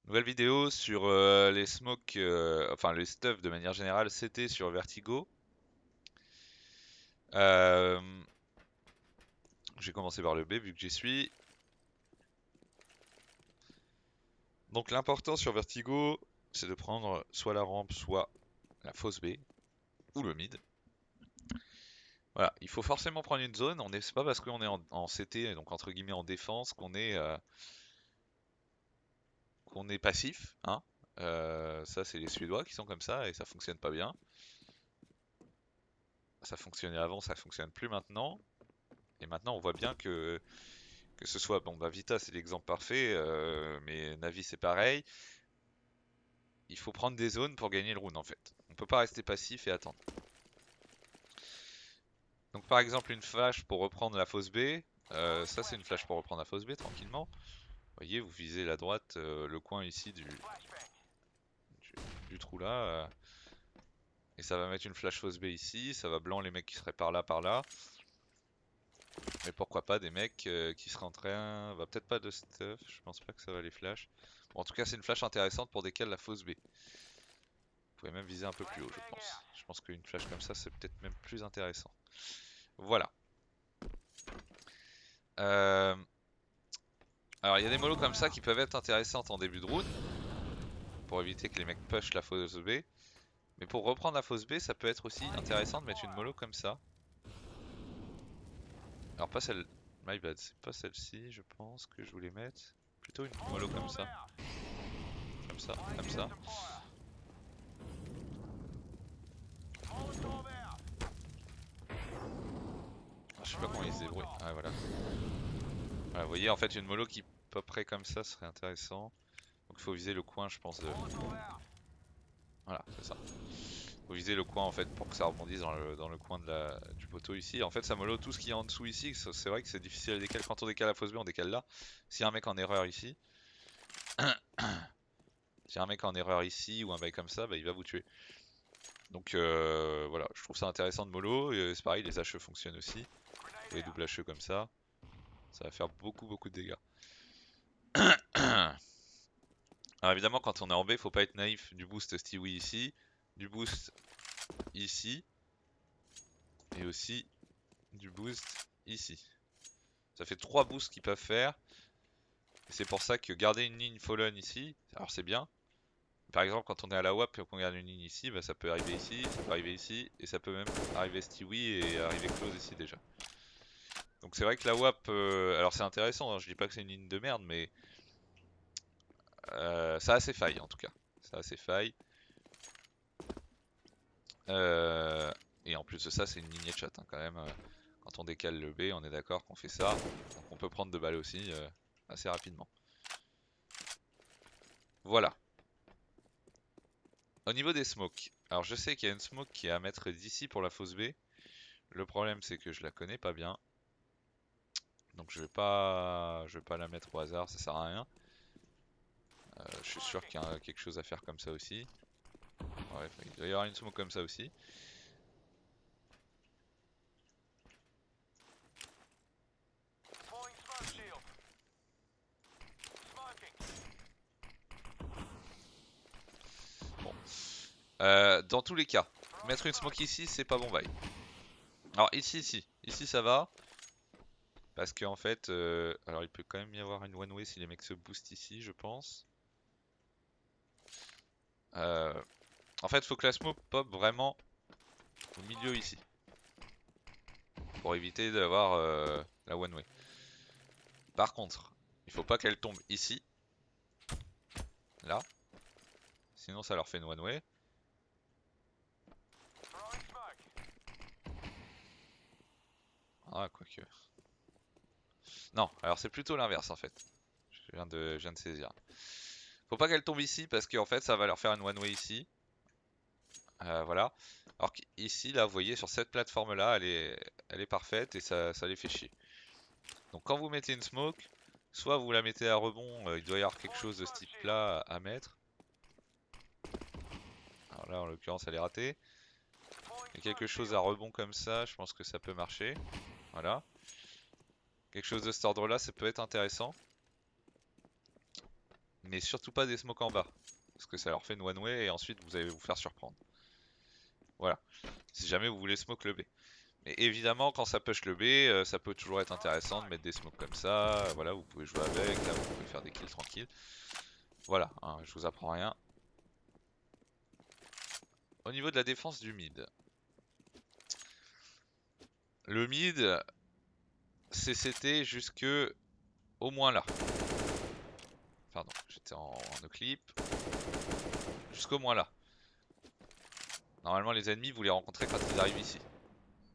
Nouvelle vidéo sur les smokes, enfin les stuff de manière générale, c'était sur Vertigo. Euh, j'ai commencé par le B vu que j'y suis. Donc l'important sur Vertigo, c'est de prendre soit la rampe, soit la fausse B, ou le mid. Voilà, il faut forcément prendre une zone, c'est pas parce qu'on est en CT, donc entre guillemets en défense, qu'on est passif, hein. Ça c'est les Suédois qui sont comme ça et ça fonctionne pas bien. Ça fonctionnait avant, ça fonctionne plus maintenant. Et maintenant on voit bien que ce soit, bon bah Vita c'est l'exemple parfait, mais Navi c'est pareil. Il faut prendre des zones pour gagner le round en fait. On peut pas rester passif et attendre. Donc par exemple une flash pour reprendre la fosse B. Ça c'est une flash pour reprendre la fosse B tranquillement. Vous voyez, vous visez la droite, le coin ici du trou là. Et ça va mettre une flash fosse B ici. Ça va blanc les mecs qui seraient par là, par là. Mais pourquoi pas des mecs qui seraient en train... Bah peut-être pas de stuff, je pense pas que ça va les flash. Bon, en tout cas c'est une flash intéressante pour décaler la fosse B. Vous pouvez même viser un peu plus haut, je pense. Je pense qu'une flash comme ça, c'est peut-être même plus intéressant. Voilà. Euh, Alors, il y a des molos comme ça qui peuvent être intéressantes en début de round, pour éviter que les mecs push la fosse B. Mais pour reprendre la fosse B, ça peut être aussi intéressant de mettre une mollo comme ça. Alors, pas celle... My bad, c'est pas celle-ci, je pense que je voulais mettre. Plutôt une mollo comme ça. Comme ça, comme ça. Ah, je sais pas comment il se débrouille. Ah, voilà. Voilà, vous voyez, en fait, une mollo qui poperait comme ça serait intéressant. Donc, il faut viser le coin, je pense, de... Voilà, c'est ça. Faut viser le coin en fait pour que ça rebondisse dans le coin du poteau ici. En fait, ça mollo tout ce qui est en dessous ici. C'est vrai que c'est difficile à décaler. Quand on décale la fausse B, on décale là. S'il y a un mec en erreur ici, s'il y a un mec en erreur ici ou un mec comme ça, bah, il va vous tuer. Donc voilà, je trouve ça intéressant de mollo. C'est pareil, les HE fonctionnent aussi. Les doubles HE comme ça va faire beaucoup de dégâts. Alors évidemment, quand on est en B, faut pas être naïf. Du boost Stewie ici, du boost ici, et aussi du boost ici. Ça fait 3 boosts qu'ils peuvent faire. C'est pour ça que garder une ligne Fallen ici, alors c'est bien. Par exemple, quand on est à la WAP et qu'on garde une ligne ici, bah, ça peut arriver ici, ça peut arriver ici, et ça peut même arriver Stewie et arriver close ici déjà. Donc c'est vrai que la WAP, alors c'est intéressant, hein, je dis pas que c'est une ligne de merde, mais ça a ses failles en tout cas. Ça a ses failles. Et en plus de ça, c'est une lignée de chat hein, quand même. Quand on décale le B, on est d'accord qu'on fait ça. Donc on peut prendre 2 balles aussi assez rapidement. Voilà. Au niveau des smokes, alors je sais qu'il y a une smoke qui est à mettre d'ici pour la fosse B. Le problème c'est que je la connais pas bien. Donc je vais pas la mettre au hasard, ça sert à rien. Je suis sûr qu'il y a quelque chose à faire comme ça aussi. Ouais, il doit y avoir une smoke comme ça aussi. Bon. Dans tous les cas, mettre une smoke ici c'est pas bon bail. Alors ici ça va. Parce qu'en fait, alors il peut quand même y avoir une one way si les mecs se boostent ici je pense. En fait faut que la smoke pop vraiment au milieu ici. Pour éviter d'avoir la one way. Par contre, il faut pas qu'elle tombe ici. Là. Sinon ça leur fait une one way. Ah quoique. Non, alors c'est plutôt l'inverse en fait. Je viens de saisir. Faut pas qu'elle tombe ici parce qu'en fait ça va leur faire une one way ici. Voilà. Alors qu'ici là vous voyez sur cette plateforme là elle est parfaite et ça les fait chier. Donc quand vous mettez une smoke, soit vous la mettez à rebond, il doit y avoir quelque chose de ce type là à mettre. Alors là en l'occurrence elle est ratée. Et quelque chose à rebond comme ça, je pense que ça peut marcher. Voilà. Quelque chose de cet ordre là, ça peut être intéressant. Mais surtout pas des smokes en bas. Parce que ça leur fait une one way et ensuite vous allez vous faire surprendre. Voilà. Si jamais vous voulez smoke le B. Mais évidemment, quand ça push le B, ça peut toujours être intéressant de mettre des smokes comme ça. Voilà, vous pouvez jouer avec, là vous pouvez faire des kills tranquilles. Voilà, hein, je vous apprends rien. Au niveau de la défense du mid. Le mid, CCT jusque au moins là. Pardon, j'étais en no clip. Jusqu'au moins là. Normalement les ennemis vous les rencontrez quand ils arrivent ici.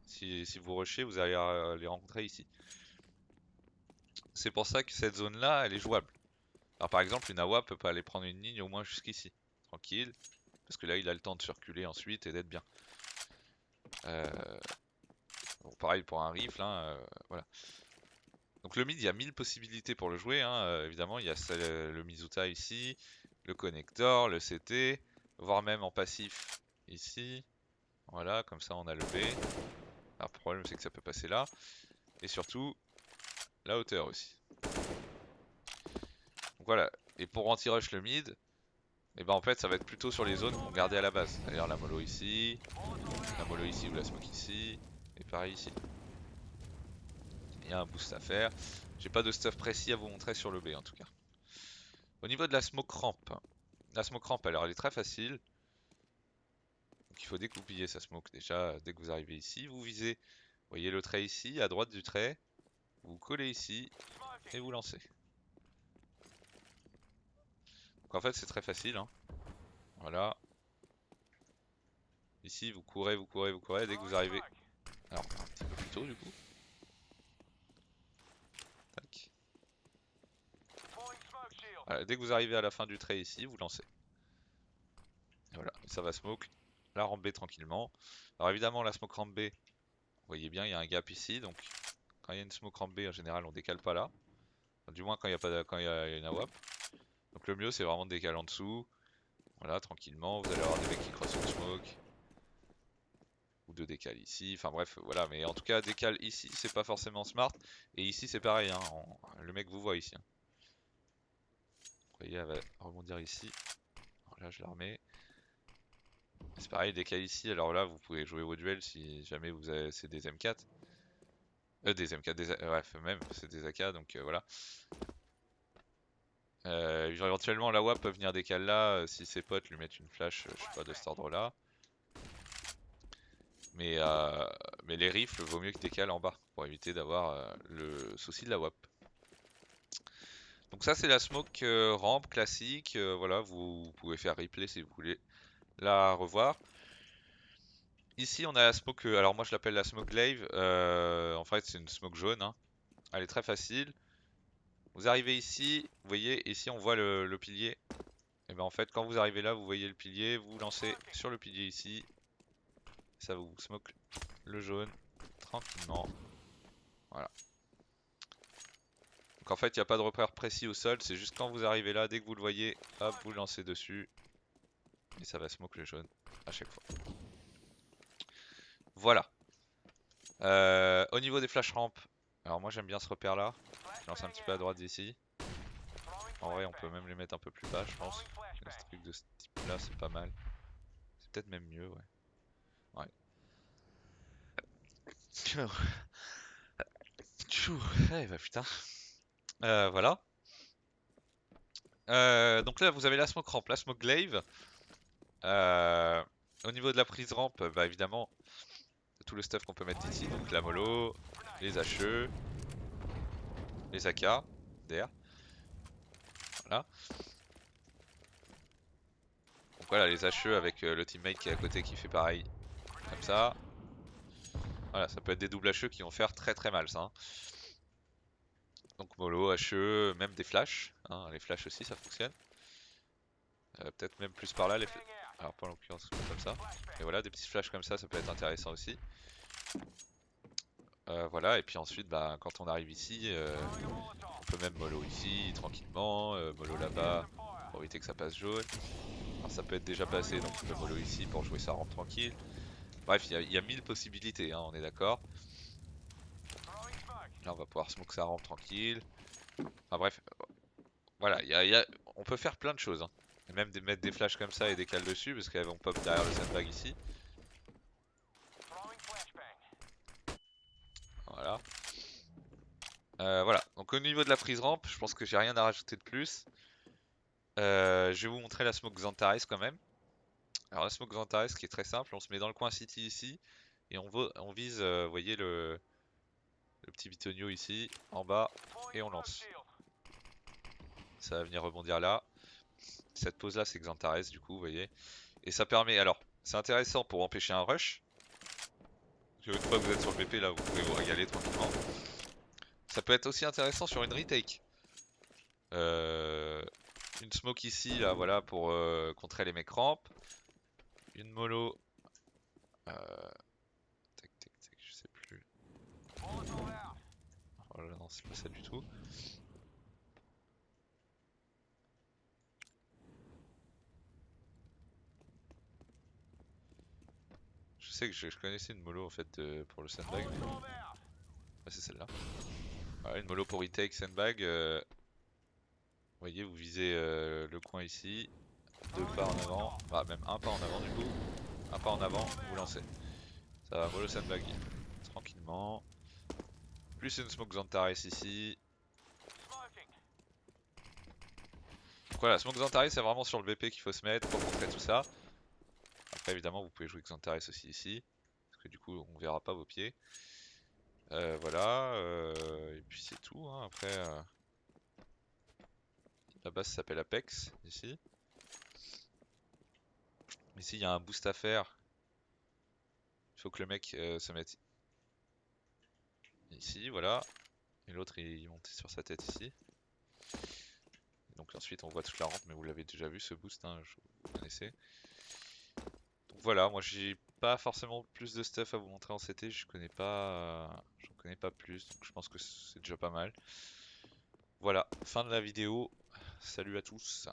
Si vous rushez, vous allez les rencontrer ici. C'est pour ça que cette zone là elle est jouable. Alors par exemple une AWA peut pas aller prendre une ligne au moins jusqu'ici. Tranquille. Parce que là il a le temps de circuler ensuite et d'être bien. Bon, pareil pour un rifle, hein, voilà. Donc le mid il y a 1000 possibilités pour le jouer, hein, évidemment il y a le Mizuta ici, le connector, le CT, voire même en passif ici. Voilà, comme ça on a le B. Alors le problème c'est que ça peut passer là. Et surtout la hauteur aussi. Donc voilà, et pour anti-rush le mid, et ben en fait ça va être plutôt sur les zones qu'on gardait à la base. C'est-à-dire la mollo ici ou la smoke ici, et pareil ici. Il y a un boost à faire. J'ai pas de stuff précis à vous montrer sur le B en tout cas. Au niveau de la smoke ramp, alors elle est très facile. Donc il faut découpiller sa smoke déjà dès que vous arrivez ici. Vous visez, vous voyez le trait ici, à droite du trait. Vous collez ici et vous lancez. Donc en fait c'est très facile, hein. Voilà. Ici vous courez, dès que vous arrivez. Alors un petit peu plus tôt du coup. Tac. Voilà, dès que vous arrivez à la fin du trait ici, vous lancez. Et voilà, et ça va smoke la rampe B tranquillement. Alors évidemment la smoke rampe B, vous voyez bien il y a un gap ici, donc quand il y a une smoke rampe B en général on décale pas là. Enfin, du moins quand il y a pas quand il y a une AWAP. Donc le mieux c'est vraiment de décaler en dessous. Voilà, tranquillement, vous allez avoir des mecs qui crossent une smoke. Ou de décale ici, enfin bref, voilà, mais en tout cas décale ici c'est pas forcément smart. Et ici c'est pareil, hein, le mec vous voit ici, hein. Vous voyez, elle va rebondir ici. Alors là je la remets. C'est pareil, décale ici, alors là vous pouvez jouer au duel si jamais vous avez c'est des M4. Des M4, bref, même c'est des AK, donc voilà. Éventuellement la WAP peut venir décaler là si ses potes lui mettent une flash, je sais pas, de cet ordre là. Mais les rifles vaut mieux que décale en bas pour éviter d'avoir le souci de la WAP. Donc ça c'est la smoke ramp classique, voilà, vous pouvez faire replay si vous voulez la revoir. Ici on a la smoke, alors moi je l'appelle la smoke glaive, en fait c'est une smoke jaune, hein. Elle est très facile. Vous arrivez ici, vous voyez, ici on voit le pilier. Et ben en fait quand vous arrivez là vous voyez le pilier, vous lancez sur le pilier ici, ça vous smoke le jaune tranquillement. Voilà. Donc en fait il n'y a pas de repère précis au sol, c'est juste quand vous arrivez là, dès que vous le voyez, hop vous lancez dessus. Et ça va smoke le jaune à chaque fois. Voilà. Au niveau des flash ramp, alors moi j'aime bien ce repère là. Je lance un petit peu à droite d'ici. En vrai on peut même les mettre un peu plus bas je pense. Les trucs de ce type là c'est pas mal. C'est peut-être même mieux, ouais. Ouais. Eh bah putain. Voilà. Donc là vous avez la smoke ramp, la smoke glaive. Au niveau de la prise rampe, bah évidemment tout le stuff qu'on peut mettre ici, donc la mollo, les HE, les AK, DR. Voilà. Donc voilà les HE avec le teammate qui est à côté qui fait pareil, comme ça. Voilà, ça peut être des doubles HE qui vont faire très très mal ça, hein. Donc mollo, HE, même des flashs, hein, les flashs aussi ça fonctionne. Peut-être même plus par là les flashs. Alors pas en l'occurrence comme ça. Et voilà, des petits flashs comme ça peut être intéressant aussi. Voilà, et puis ensuite bah, quand on arrive ici, on peut même mollo ici tranquillement, mollo là-bas pour éviter que ça passe jaune. Alors ça peut être déjà passé, donc on peut mollo ici pour jouer sa rampe tranquille. Bref, il y a 1000 possibilités, hein, on est d'accord. Là on va pouvoir smoke sa rampe tranquille. Enfin bref, Voilà, on peut faire plein de choses, hein. Et même mettre des flashs comme ça et des cales dessus, parce qu'elles vont pop derrière le sandbag ici. Voilà. Voilà, donc au niveau de la prise rampe, je pense que j'ai rien à rajouter de plus. Je vais vous montrer la smoke Xantares quand même. Alors la smoke Xantares qui est très simple, on se met dans le coin city ici, et on vise, vous voyez le petit bitonio ici, en bas, et on lance. Ça va venir rebondir là. Cette pose là c'est Xantares du coup, vous voyez. Et ça permet, alors, c'est intéressant pour empêcher un rush. Une fois que vous êtes sur le BP là, vous pouvez vous régaler tranquillement. Ça peut être aussi intéressant sur une retake. Une smoke ici, là, voilà, pour contrer les mecs ramp. Une mollo. Tac, tac, tac, je sais plus. Oh là, non, c'est pas ça du tout. Je sais que je connaissais une mollo en fait pour le sandbag, mais ouais, c'est celle-là. Voilà, une mollo pour retake sandbag. Vous voyez, vous visez le coin ici. 2 pas en avant, bah même un pas en avant du coup. Un pas en avant, vous lancez. Ça va mollo sandbag tranquillement. Plus une smoke Xantares ici. Donc voilà, smoke Xantares c'est vraiment sur le BP qu'il faut se mettre pour contrer tout ça. Après évidemment vous pouvez jouer Xantares aussi ici. Parce que du coup on verra pas vos pieds. Voilà, et puis c'est tout, hein. Après la base s'appelle Apex ici. Ici il y a un boost à faire. Il faut que le mec se mette ici, voilà. Et l'autre il monte sur sa tête ici. Donc ensuite on voit toute la rampe, mais vous l'avez déjà vu ce boost, hein, vous connaissez. Donc voilà, moi j'ai pas forcément plus de stuff à vous montrer en CT, j'en connais pas plus, donc je pense que c'est déjà pas mal. Voilà, fin de la vidéo, salut à tous.